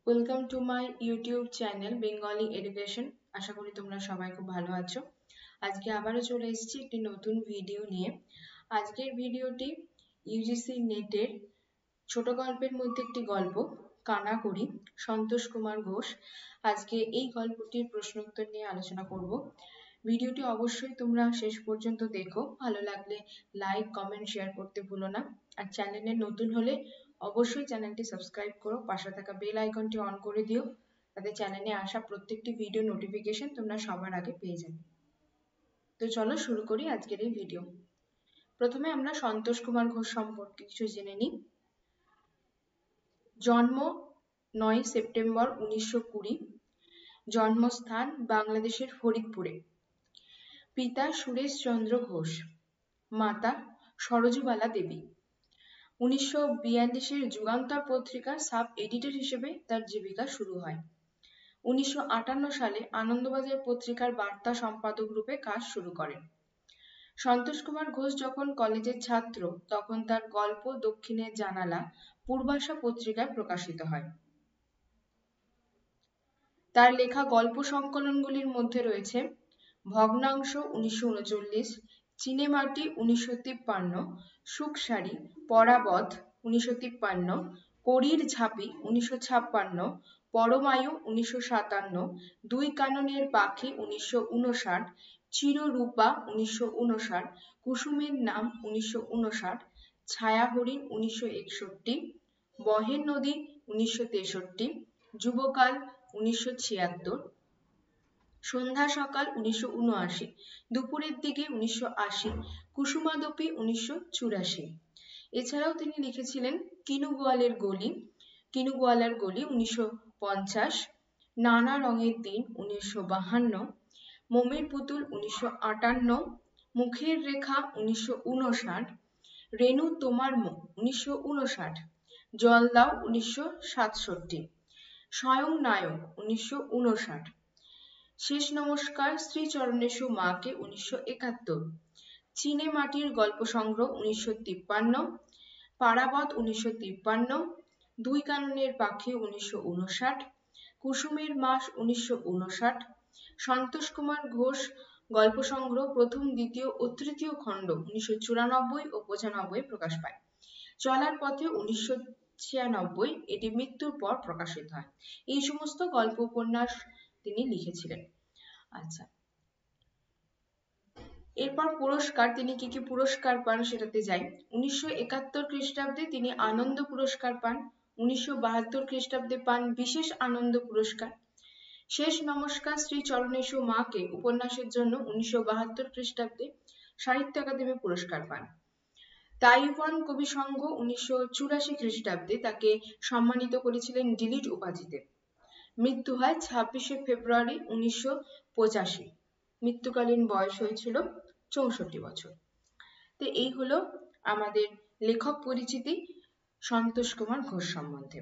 Welcome to my YouTube channel Bengali education. আশা করি তোমরা সবাই খুব ভালো আছো। আজকে আবারও চলে এসেছি একটি নতুন ভিডিও নিয়ে। আজকের ভিডিওটি ইউজিসি নেটের ছোট গল্পের মধ্যে একটি গল্প, কানাকড়ি, সন্তোষ কুমার ঘোষ। আজকে এই গল্পটির প্রশ্নোত্তর নিয়ে আলোচনা করব। ভিডিওটি অবশ্যই তোমরা শেষ পর্যন্ত দেখো। ভালো লাগলে লাইক, কমেন্ট, শেয়ার করতে ভুলো না। আর চ্যানেলে নতুন হলে অবশ্যই চ্যানেলটি সাবস্ক্রাইব করো, পাশে থাকা বেল আইকনটি অন করে দিও, তাতে চ্যানেলে আসা প্রত্যেকটি ভিডিও নোটিফিকেশন তোমরা সবার আগে পেয়ে যাবে। তো চলো শুরু করি আজকের এই ভিডিও। প্রথমে আমরা সন্তোষ কুমার ঘোষ সম্পর্কে কিছু জেনে নিই। জন্ম 9 সেপ্টেম্বর 1920। জন্মস্থান বাংলাদেশের ফরিদপুরে। পিতা সুরেশ চন্দ্র ঘোষ, মাতা সরজুবালা দেবী। 1942-এর যুগান্তর পত্রিকার সাব এডিটর হিসেবে তার জীবিকা শুরু হয়। 1958 সালে আনন্দবাজার পত্রিকার বার্তা সম্পাদক রূপে কাজ শুরু করেন। সন্তোষ কুমার ঘোষ যখন কলেজের ছাত্র, তখন তার গল্প দক্ষিণের জানালা পূর্বাশা পত্রিকায় প্রকাশিত হয়। তার লেখা গল্প সংকলনগুলির মধ্যে রয়েছে ভগ্নাংশ 1939, চিনেমাটি 1953, সুখসারি, পরাবত 1953, কড়ির ঝাঁপি 1956, পরমায়ু 1957, দুই কাননের পাখি 1959, চিররূপা 1959, কুসুমের নাম 1959, ছায়া হরিণ 1961, বহের নদী 1963, যুবকাল 1976, সন্ধ্যা সকাল 1979, দুপুরের দিকে 1980, কুসুমাদপি 1984। এছাড়াও তিনি লিখেছিলেন কিনুগোয়ালের গলি, 1950, নানা রঙের দিন 1952, মোমের পুতুল 1958, মুখের রেখা 1959, রেণু তোমার মুখ 1959, জল দাও 1967, স্বয়ং নায়ক 1959, শেষ নমস্কার শ্রীচরণেশু মাকে 1971, চীনে মাটির গল্প সংগ্রহ 1953, পারাবত 1953, দুই কাননের পাখি 1959, কুসুমের মাস 1959, সন্তোষ কুমার ঘোষ গল্প সংগ্রহ প্রথম, দ্বিতীয় ও তৃতীয় খণ্ড 1994 ও 95 প্রকাশ পায়। চলার পথে 1996 এটি মৃত্যুর পর প্রকাশিত হয়। এই সমস্ত গল্প উপন্যাস তিনি লিখেছিলেন। আচ্ছা, এরপর পুরস্কার, তিনি কি কি পুরস্কার পান সেটাতে যাই। 1971 খ্রিস্টাব্দে তিনি আনন্দ পুরস্কার পান। 1972 খ্রিস্টাব্দে পান বিশেষ আনন্দ পুরস্কার। শেষ নমস্কার শ্রীচরণেশু মাকে উপন্যাসের জন্য 1972 খ্রিস্টাব্দে সাহিত্য একাডেমি পুরস্কার পান। তাইওয়ান কবি সংঘ 1984 খ্রিস্টাব্দে তাকে সম্মানিত করেছিলেন ডিলিট উপাধিতে। মৃত্যু হয় 26শে ফেব্রুয়ারি 1985। মৃত্যুকালীন বয়স হয়েছিল 64 বছর। তো এই হলো আমাদের লেখক পরিচিতি সন্তোষ কুমার ঘোষ সম্বন্ধে।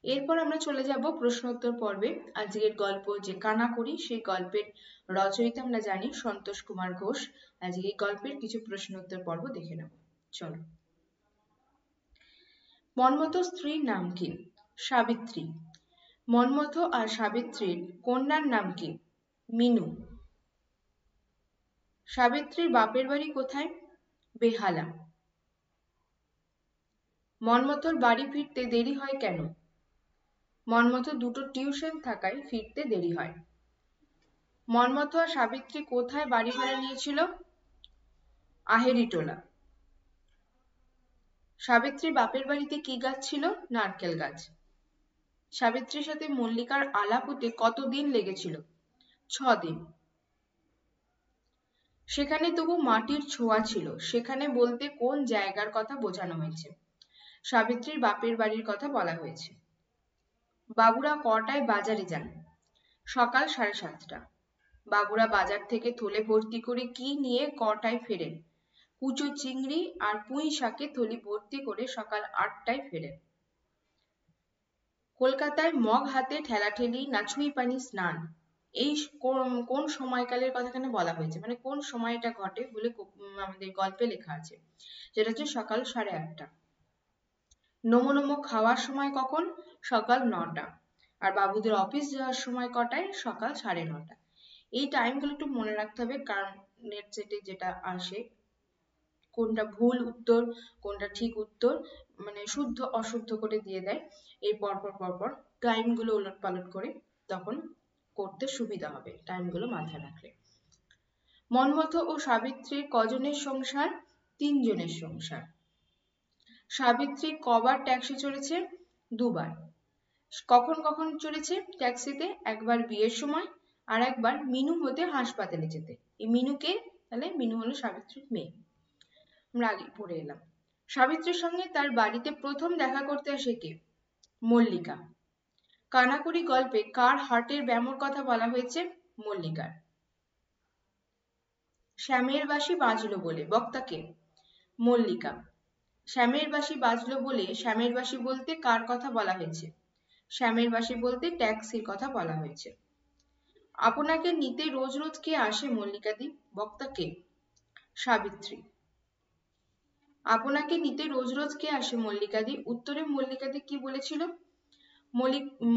এরপর আমরা চলে যাব প্রশ্নোত্তর পর্বে। আজকের গল্প যে কানাকড়ি, সেই গল্পের রচয়িতা আমরা জানি সন্তোষ কুমার ঘোষ। আজকে এই গল্পের কিছু প্রশ্নোত্তর পর্ব দেখে নেব। চলো। মন্মথ স্ত্রীর নাম কি? সাবিত্রী। মন্মথ আর সাবিত্রীর কন্যার নাম কি? মিনু। সাবিত্রীর বাপের বাড়ি কোথায়? বেহালা। মন্মথর বাড়ি ফিরতে দেরি হয় কেন? মন্মথ দুটো টিউশন থাকায় ফিরতে দেরি হয়। মন্মথ আর সাবিত্রী কোথায় বাড়ি ভাড়া নিয়েছিল? আহেরিটোলা। সাবিত্রীর বাপের বাড়িতে কি গাছ ছিল? নারকেল গাছ। সাবিত্রীর সাথে মল্লিকার আলাপ হতে কতদিন লেগেছিল? 6 দিন। সেখানে তবু মাটির ছোঁয়া ছিল, সেখানে বলতে কোন জায়গার কথা বোঝানো হয়েছে? সাবিত্রীর বাপের বাড়ির কথা বলা হয়েছে। বাবুরা কটায় বাজারে যান? সকাল 7:30। বাবুরা বাজার থেকে থলে ভর্তি করে কি নিয়ে কটায় ফেরেন? কুচো চিংড়ি আর পুঁই শাকে থলি ভর্তি করে সকাল 8টায় ফেরেন। কলকাতায় মগ হাতে ঠেলাঠেলি না ছুঁই পানি স্নান, এই কোন সময়কালের কথা এখানে বলা হয়েছে, মানে কোন সময়টা ঘটে বলে আমাদের গল্পে লেখা আছে, যেটা হচ্ছে সকাল 8:30। নমো নমো খাওয়ার সময় কখন? সকাল 9টা। আর বাবুদের অফিস যাওয়ার সময় কটায়? সকাল 9:30। এই টাইমগুলো একটু মনে রাখতে হবে, কারণ নেট সেটে যেটা আসে কোনটা ভুল উত্তর কোনটা ঠিক উত্তর মানে শুদ্ধ অশুদ্ধ করে দিয়ে দেয়, এই পরপর টাইমগুলো ওলটপালট করে, তখন করতে সুবিধা হবে টাইমগুলো মাথায় রাখলে। মন্মথ ও সাবিত্রীর কজনের সংসার? 3 জনের সংসার। সাবিত্রী কবার ট্যাক্সি চড়েছে? 2বার। কখন কখন চড়েছে ট্যাক্সিতে? একবার বিয়ের সময়, আর একবার মিনু হতে হাসপাতালে যেতে। এই মিনুকে, তাহলে মিনু হলো সাবিত্রীর মেয়ে। আমরা আগে পড়ে এলাম। সাবিত্রীর সঙ্গে তার বাড়িতে প্রথম দেখা করতে আসে কে? মল্লিকা। কানাকুড়ি গল্পে কার হার্টের ব্যামোর কথা বলা হয়েছে? মল্লিকার। শ্যামের বাঁশি বাজলো বলে, বক্তা কে? মল্লিকা। শ্যামের বাঁশি বাজলো বলে, শ্যামের বাঁশি বলতে কার কথা বলা হয়েছে? শ্যামের বাঁশি বলতে ট্যাক্সির কথা বলা হয়েছে। আপনাকে নিতে রোজ রোজ কে আসে মল্লিকাদি? বক্তা কে? সাবিত্রী। আপনাকে নিতে রোজ রোজ কে আসে মল্লিকাদি? উত্তরে মল্লিকাদি কি বলেছিল?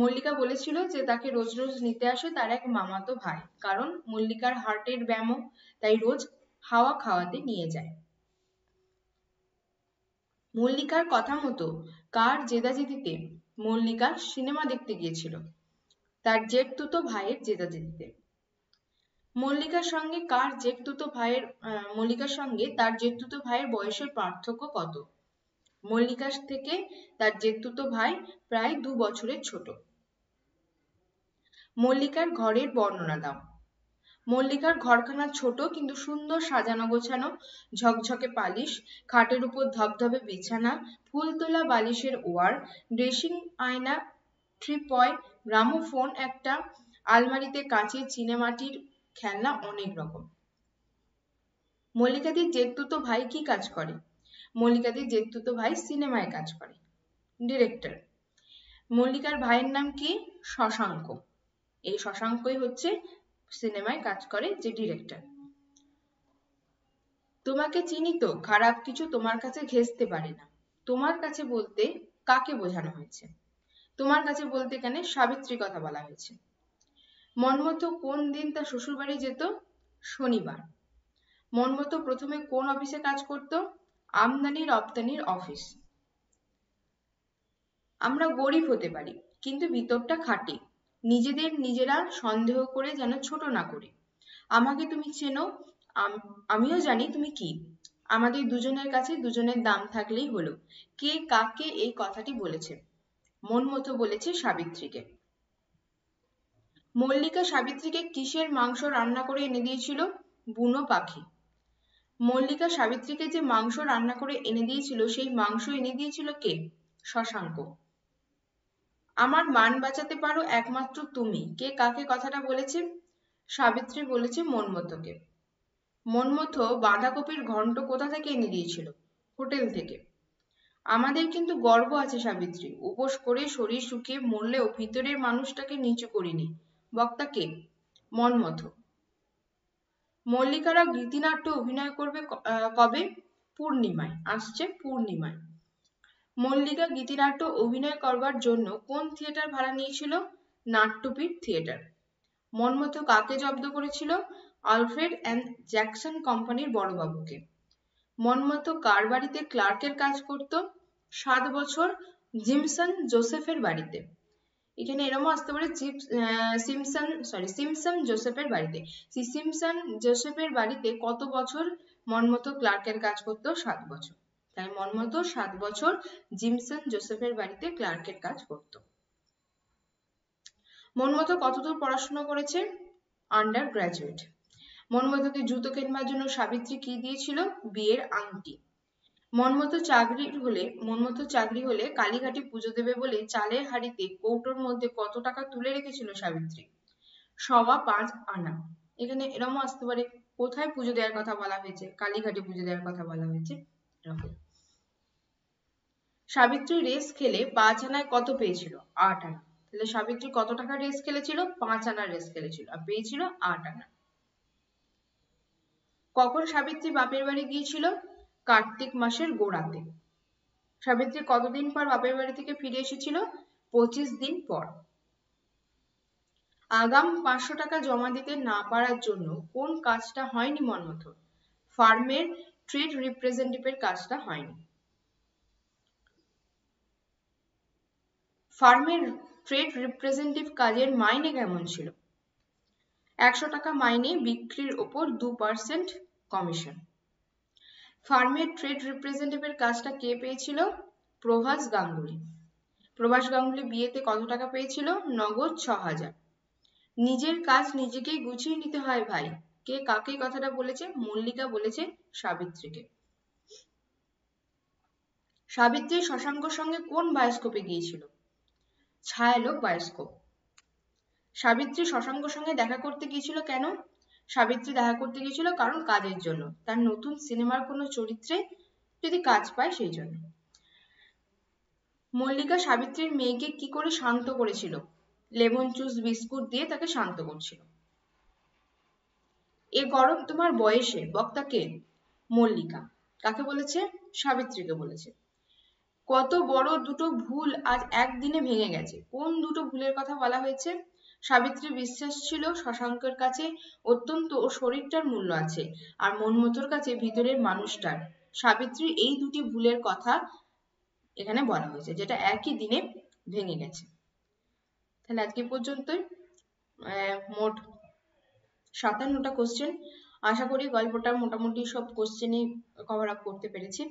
মল্লিকা বলেছিল যে তাকে রোজ রোজ নিতে আসে তার এক মামাতো ভাই, কারণ মল্লিকার হার্টের ব্যামো, তাই রোজ হাওয়া খাওয়াতে নিয়ে যায়। মল্লিকার কথা মতো কার জেদাজেদিতে মল্লিকা সিনেমা দেখতে গিয়েছিল? তার জেঠতুতো ভাইয়ের জেদাজেদিতে। মল্লিকার সঙ্গে তার জেঠতুতো ভাইয়ের বয়সের পার্থক্য কত? মল্লিকার থেকে তার জেঠতুতো ভাই প্রায় 2 বছরের ছোট। মল্লিকার ঘরের বর্ণনা দাও। মল্লিকার ঘরখানা ছোট কিন্তু সুন্দর সাজানো গোছানো, ঝকঝকে পালিশ, খাটের উপর ধবধবে বিছানা, ফুল তোলা বালিশের ওয়ার, ড্রেসিং আয়না, ট্রিপয়, গ্রামোফোন একটা, আলমারিতে কাঁচের চীনেমাটির খেলনা অনেক রকম। মল্লিকাদির জেঠতুতো ভাই কি কাজ করে? মল্লিকাদির জেঠতুতো ভাই সিনেমায় কাজ করে, ডিরেক্টর। মল্লিকার ভাইয়ের নাম কি? শশাঙ্ক। এই শশাঙ্কই হচ্ছে সিনেমায় কাজ করে, যে ডিরেক্টর। তোমাকে চিনি তো, খারাপ কিছু তোমার কাছে ঘেঁষতে পারে না। তোমার কাছে বলতে কাকে বোঝানো হয়েছে? তোমার কাছে বলতে এখানে সাবিত্রী কথা বলা হয়েছে। মনমতো কোন দিন তার শ্বশুর বাড়ি যেত? শনিবার। মনমতো প্রথমে কোন অফিসে কাজ করত? আমদানি রপ্তানির অফিস। আমরা গরিব হতে পারি কিন্তু ভিতরটা খাঁটি, নিজেদের নিজেরা সন্দেহ করে যেন ছোট না করি। আমাকে তুমি চেনো, আমিও জানি তুমি কি। আমাদের দুজনের কাছে দুজনের দাম থাকলেই হলো। কে কাকে এই কথাটি বলেছে? মনমতো বলেছে সাবিত্রীকে। মল্লিকা সাবিত্রীকে কিসের মাংস রান্না করে এনে দিয়েছিল? বুনো পাখি। মল্লিকা সাবিত্রীকে যে মাংস রান্না করে এনে দিয়েছিল, সেই মাংস এনে দিয়েছিল কে? শশাঙ্ক। আমার মান বাঁচাতে পারো একমাত্র তুমি, কে কাকে কথাটা বলেছে? সাবিত্রী বলেছে মনমথোকে। মনমথো বাঁধাকপির ঘন্ট কোথা থেকে এনে দিয়েছিল? হোটেল থেকে। আমাদের কিন্তু গর্ব আছে সাবিত্রী, উপোস করে শরীর শুকিয়ে মরলেও ভিতরের মানুষটাকে নিচু করিনি। বক্তা কে? মনমথো। মল্লিকারা গীতিনাট্য অভিনয় করবে কবে? পূর্ণিমায়, আসছে পূর্ণিমায়। মল্লিকা গীতিনাট্য অভিনয় করবার জন্য কোন থিয়েটার ভাড়া নিয়েছিল? নাট্যপীঠ থিয়েটার। মনমথো কাকে জব্দ করেছিল? আলফ্রেড অ্যান্ড জ্যাকসন কোম্পানির বড়বাবুকে। মনমথো কার বাড়িতে ক্লার্কের কাজ করত? 7 বছর জিমসন জোসেফের বাড়িতে। এখানে এরমও আসতে পারে সিমসন জোসেফের বাড়িতে। সিমসন জোসেফের বাড়িতে কত বছর মনমথো ক্লার্কের কাজ করত? 7 বছর। তাই মনমথো 7 বছর জিমসন জোসেফের বাড়িতে ক্লার্কের কাজ করত। মনমথো কতদূর পড়াশোনা করেছে? Under graduate. মনমথোকে জুতো কেনবার জন্য সাবিত্রী কি দিয়েছিল? বিয়ের আংটি। মনমতো চাকরি হলে কালীঘাটে পুজো দেবে বলে চালের হাঁড়িতে কৌটোর মধ্যে কত টাকা তুলে রেখেছিল সাবিত্রী? 5.25 আনা। এখানে এরমও আসতে পারে কোথায় পুজো দেওয়ার কথা বলা হয়েছে? কালীঘাটে পুজো দেওয়ার কথা বলা হয়েছে। সাবিত্রী রেস খেলে 5 আনায় কত পেয়েছিল? 8 আনা। তাহলে সাবিত্রী কত টাকা রেস খেলেছিল? 5 আনার রেস খেলেছিল আর পেয়েছিল 8 আনা। কখন সাবিত্রী বাপের বাড়ি গিয়েছিল? কার্তিক মাসের গোড়াতে। সাবিত্রী কতদিন পর বাপের বাড়ি থেকে ফিরে এসেছিল? 25 দিন পর। আগাম 500 টাকা জমা দিতে না পারার জন্য কোন কাজটা হয়নি মন্মথর? ফার্মের ট্রেড রিপ্রেজেন্টেটিভের কাজটা হয়নি। ফার্মের ট্রেড রিপ্রেজেন্টেটিভ কাজের মাইনে কেমন ছিল? 100 টাকা মাইনে, বিক্রির ওপর 2% কমিশন। ফার্মের ট্রেড রিপ্রেজেন্টেটিভের কাজটা কে পেয়েছিল? প্রভাস গাঙ্গুলি। প্রভাস গাঙ্গুলি বিয়েতে কত টাকা পেয়েছিল? নগদ 6000। নিজের কাজ নিজেকেই গুছিয়ে নিতে হয় ভাই, কে কাকে কথাটা বলেছে? মল্লিকা বলেছে সাবিত্রীকে। সাবিত্রী শশাঙ্কর সঙ্গে কোন বায়োস্কোপে গিয়েছিল? ছায়ালোক বায়োস্কোপ। সাবিত্রী শশাঙ্কর সঙ্গে দেখা করতে গিয়েছিল কেন? সাবিত্রী দেখা করতে গিয়েছিল কারণ কাজের জন্য, তার নতুন সিনেমার কোনো চরিত্রে যদি কাজ পায় সেই জন্য। মল্লিকা সাবিত্রীর মেয়েকে কি করে শান্ত করেছিল? লেমন জুস বিস্কুট দিয়ে তাকে শান্ত করছিল। এ গরম তোমার বয়সে, বক্তা কে? মল্লিকা। কাকে বলেছে? সাবিত্রীকে বলেছে। কত বড় দুটো ভুল আজ একদিনে ভেঙে গেছে, কোন দুটো ভুলের কথা বলা হয়েছে? সাবিত্রীর বিশ্বাস ছিল শশাঙ্কের কাছে অত্যন্ত ও শরীরটার মূল্য আছে, আর মনমতোর কাছে ভিতরের মানুষটার। সাবিত্রীর এই দুটি ভুলের কথা এখানে বলা হয়েছে, যেটা একই দিনে ভেঙে গেছে। তাহলে আজকে পর্যন্তই। মোট 57টা কোশ্চেন। আশা করি গল্পটা মোটামুটি সব কোশ্চেনই কভার আপ করতে পেরেছি।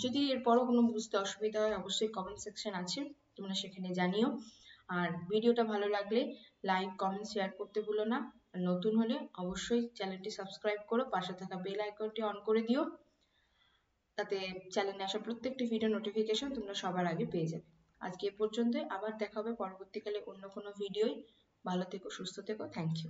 যদি এরপরও কোনো বুঝতে অসুবিধা হয় অবশ্যই কমেন্ট সেকশন আছে, তোমরা সেখানে জানিও। আর ভিডিওটা ভালো লাগলে লাইক কমেন্ট শেয়ার করতে ভুলো না। নতুন হলে অবশ্যই চ্যানেলটি সাবস্ক্রাইব করো, পাশে থাকা বেল আইকনটি অন করে দিও, তাতে চ্যানেলে আসা প্রত্যেকটি ভিডিও নোটিফিকেশন তোমরা সবার আগে পেয়ে যাবে। আজকে এ পর্যন্তই, আবার দেখা হবে পরবর্তীকালে অন্য কোনো ভিডিওয়। ভালো থেকো, সুস্থ থেকো, থ্যাংক ইউ।